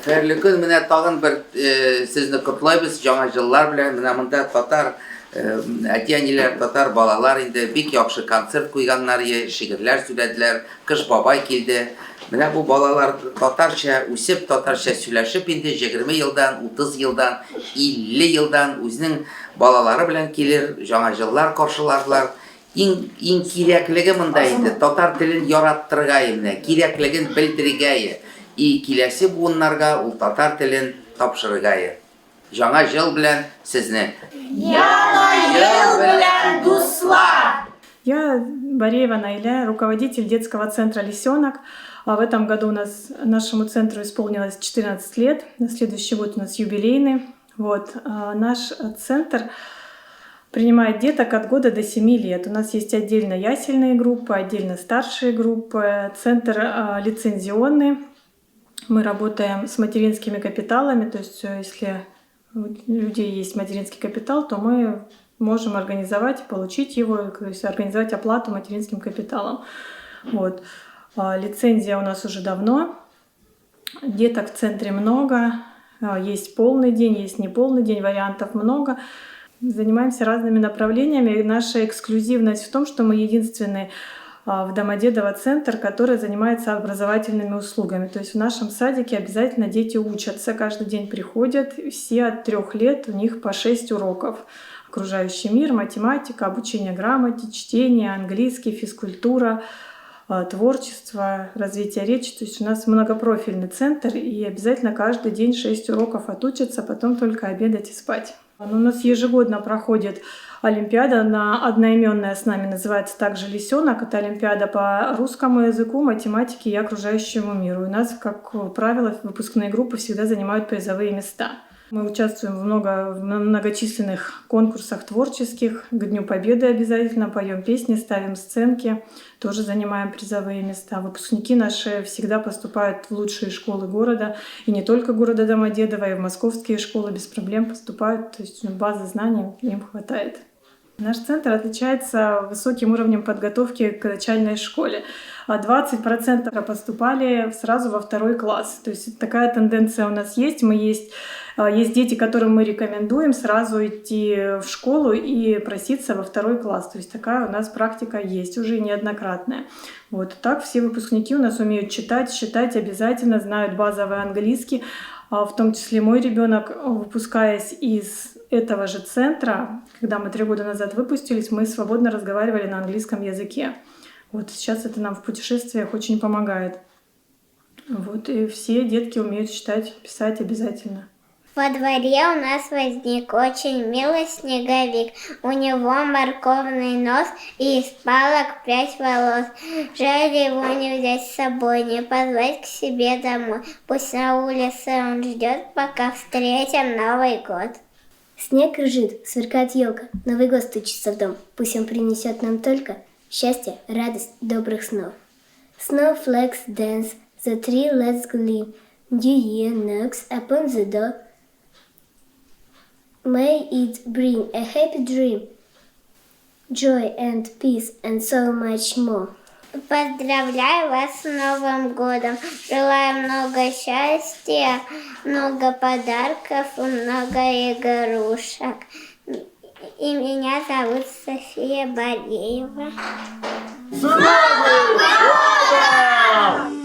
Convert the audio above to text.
Xayrli kun, менә тагын бер сезне котлайбыз жаңа җыллар белән. Менә монда татар әти-әниләр, татар балалар инде бик яхшы концерт куйганнар, шигырьләр сөйләделәр, Кыш бабай килде. Менә бу балалар татарча үсеп, татарча сөйләшеп инде 20 елдан, 30 елдан, 50 елдан үзенең балалары белән килер, жаңа җыллар каршыларлар. Иң кирәклеге монда инде татар телен яраттырга, менә кирәклеген белдерергә. И киләсе буыннарга ул татар телен тапшырырга. Жаңа ел белән сезне. Яңа ел белән дуслар! Я Бореева Наиля, руководитель детского центра «Лисенок». В этом году у нас нашему центру исполнилось 14 лет. На следующий год у нас юбилейный. Наш центр принимает деток от года до 7 лет. У нас есть отдельно ясельные группы, отдельно старшие группы. Центр лицензионный. Мы работаем с материнскими капиталами, то есть если у людей есть материнский капитал, то мы можем организовать, получить его, то есть организовать оплату материнским капиталом. Лицензия у нас уже давно, деток в центре много, есть полный день, есть неполный день, вариантов много. Занимаемся разными направлениями, и наша эксклюзивность в том, что мы единственный в Домодедово центр, который занимается образовательными услугами. То есть в нашем садике обязательно дети учатся, каждый день приходят, все от 3 лет, у них по 6 уроков. Окружающий мир, математика, обучение грамоте, чтение, английский, физкультура, творчество, развитие речи. То есть у нас многопрофильный центр, и обязательно каждый день 6 уроков отучатся, потом только обедать и спать. У нас ежегодно проходит олимпиада, одноименная с нами, называется также «Лисенок». Это олимпиада по русскому языку, математике и окружающему миру. У нас, как правило, выпускные группы всегда занимают призовые места. Мы участвуем в многочисленных конкурсах творческих. К Дню Победы обязательно поем песни, ставим сценки, тоже занимаем призовые места. Выпускники наши всегда поступают в лучшие школы города, и не только города Домодедово, и в московские школы без проблем поступают, то есть базы знаний им хватает. Наш центр отличается высоким уровнем подготовки к начальной школе. 20% поступали сразу во 2 класс. То есть такая тенденция у нас есть. Есть дети, которым мы рекомендуем сразу идти в школу и проситься во 2 класс. То есть такая у нас практика есть, уже неоднократная. Так все выпускники у нас умеют читать, считать обязательно, знают базовый английский. В том числе мой ребенок, выпускаясь из этого же центра, когда мы 3 года назад выпустились, мы свободно разговаривали на английском языке. Сейчас это нам в путешествиях очень помогает. И все детки умеют читать, писать обязательно. Во дворе у нас возник очень милый снеговик. У него морковный нос и из палок 5 волос. Жаль его не взять с собой, не позвать к себе домой. Пусть на улице он ждет, пока встретим Новый год. Снег рыжит, сверкает елка, Новый год стучится в дом. Пусть он принесет нам только счастье, радость, добрых снов. Snowflakes dance, the tree lets gleam. New year knocks upon the door. May it bring a happy dream, joy and peace and so much more. Поздравляю вас с Новым годом. Желаю много счастья, много подарков и много игрушек. И меня зовут София Бореева. С Новым годом!